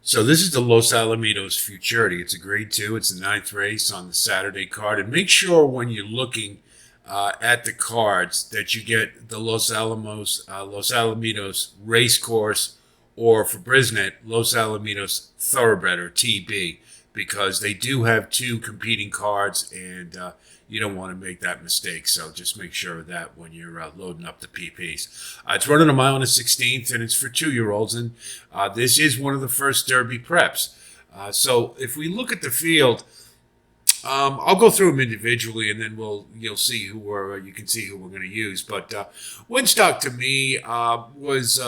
So this is the Los Alamitos Futurity. It's a grade two. It's the ninth race on the Saturday card. And make sure when you're looking at the cards that you get the Los Alamitos race course, or for Brisnet, Los Alamitos Thoroughbred or TB, because they do have two competing cards, and you don't want to make that mistake. So just make sure of that when you're loading up the PPs. It's running a mile and a 16th, and it's for 2-year-olds, and this is one of the first Derby preps. So if we look at the field, I'll go through them individually, and then you'll see you can see who we're going to use. But Winstock to me was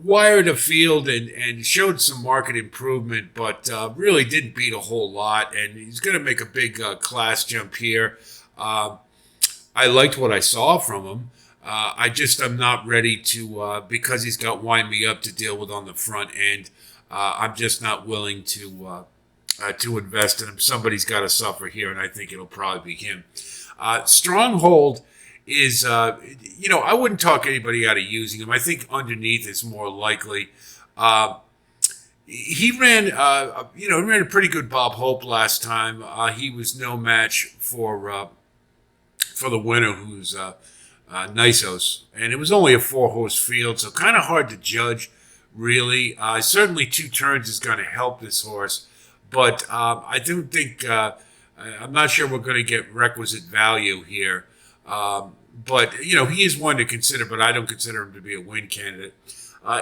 wired a field and showed some market improvement, but really didn't beat a whole lot. And he's going to make a big class jump here. I liked what I saw from him. I'm not ready to, because he's got Wind Me Up to deal with on the front end. I'm just not willing to invest in him. Somebody's got to suffer here, and I think it'll probably be him. Stronghold is, I wouldn't talk anybody out of using him. I think underneath is more likely. He ran a pretty good Bob Hope last time. He was no match for the winner, who's Nisos, and it was only a 4-horse field, so kind of hard to judge, really. Certainly 2 turns is going to help this horse, but I don't think I'm not sure we're going to get requisite value here. But he is one to consider, but I don't consider him to be a win candidate.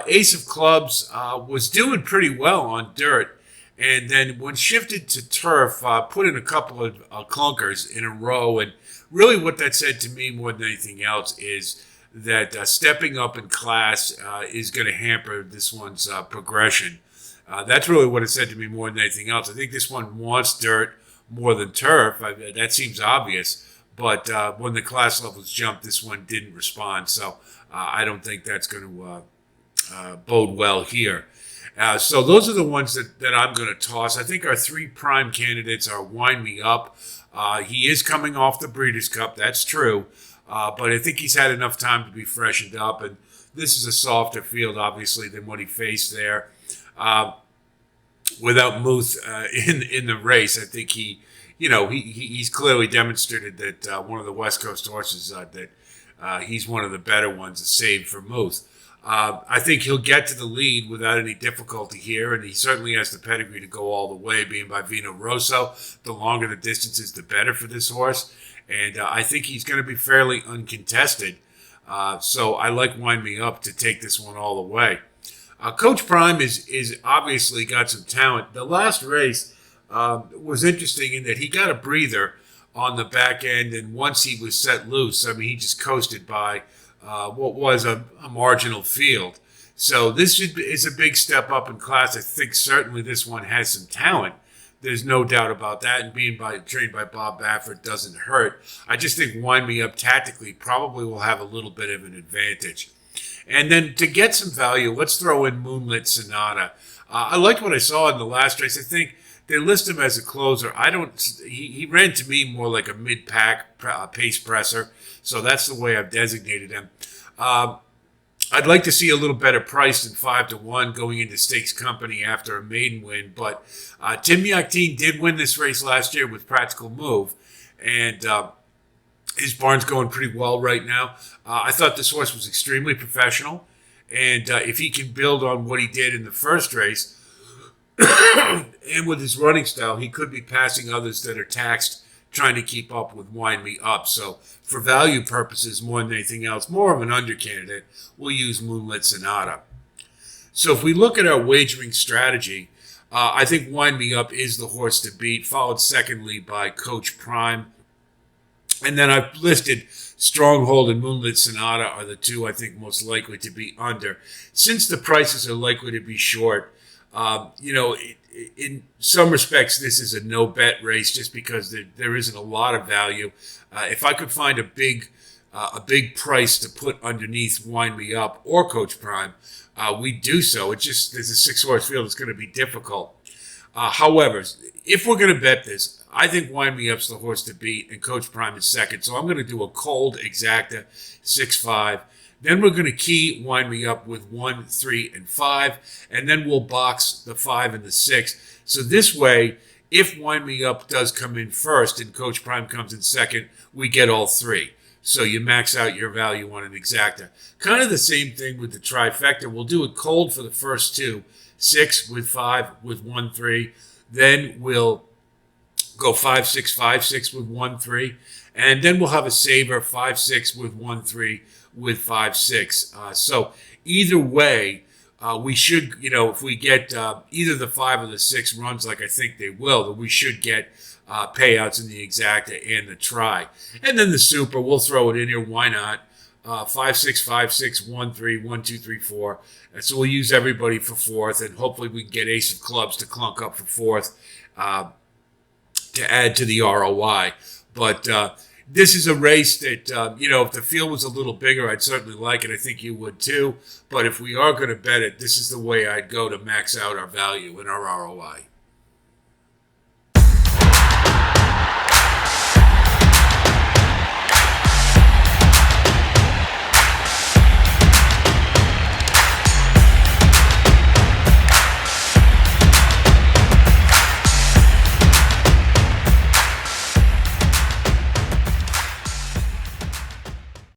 Ace of Clubs was doing pretty well on dirt, and then when shifted to turf, put in a couple of clunkers in a row. And really what that said to me more than anything else is that stepping up in class is going to hamper this one's progression. That's really what it said to me more than anything else. I think this one wants dirt more than turf. That seems obvious. But when the class levels jumped, this one didn't respond. So I don't think that's going to bode well here. So those are the ones that I'm going to toss. I think our 3 prime candidates are Wind Me Up. He is coming off the Breeders' Cup. That's true. But I think he's had enough time to be freshened up. And this is a softer field, obviously, than what he faced there. Without Muth in the race, I think he's clearly demonstrated that one of the West Coast horses that he's one of the better ones, saved for Muth. I think he'll get to the lead without any difficulty here, and he certainly has the pedigree to go all the way, being by Vino Rosso. The longer the distances, the better for this horse, and I think he's going to be fairly uncontested. So I like Wind Me Up to take this one all the way. Coach Prime is obviously got some talent. The last race was interesting in that he got a breather on the back end, and once he was set loose, he just coasted by what was a marginal field. So this is a big step up in class. I think certainly this one has some talent. There's no doubt about that, and being trained by Bob Baffert doesn't hurt. I just think Wind Me Up tactically probably will have a little bit of an advantage. And then to get some value, let's throw in Moonlit Sonata. I liked what I saw in the last race. I think they list him as a closer. He ran to me more like a mid-pack pace presser, so that's the way I've designated him. I'd like to see a little better price than 5-1 going into Stakes Company after a maiden win, but Tim Yakteen did win this race last year with Practical Move, and his barn's going pretty well right now. I thought this horse was extremely professional, and if he can build on what he did in the first race, and with his running style, he could be passing others that are taxed trying to keep up with Wind Me Up. So for value purposes, more than anything else, more of an under candidate, we'll use Moonlit Sonata. So if we look at our wagering strategy, I think Wind Me Up is the horse to beat, followed secondly by Coach Prime. And then I've listed Stronghold and Moonlit Sonata are the 2 I think most likely to be under. Since the prices are likely to be short, in some respects, this is a no-bet race just because there isn't a lot of value. If I could find a big price to put underneath Wind Me Up or Coach Prime, we'd do so. It's just there's a 6-horse field. It's going to be difficult. However, if we're going to bet this, I think Wind Me Up's the horse to beat, and Coach Prime is second. So I'm going to do a cold exacta 6-5 Then we're going to key Wind Me Up with 1, 3, and 5, and then we'll box the 5 and the 6. So this way, if Wind Me Up does come in first and Coach Prime comes in second, we get all 3. So you max out your value on an exacta. Kind of the same thing with the trifecta. We'll do it cold for the first 2, 6 with 5 with 1, 3. Then we'll go 5, 6, 5, 6 with 1, 3. And then we'll have a saver 5, 6 with 1, 3 with 5, 6. So either way, we should, if we get either the 5 or the 6 runs like I think they will, then we should get payouts in the exacta and the try. And then the super, we'll throw it in here. Why not? 5, 6, 5, 6, 1, 3, 1, 2, 3, 4. And so we'll use everybody for fourth, and hopefully we can get ace of clubs to clunk up for fourth to add to the ROI. But this is a race that, if the field was a little bigger, I'd certainly like it. I think you would too. But if we are going to bet it, this is the way I'd go to max out our value and our ROI.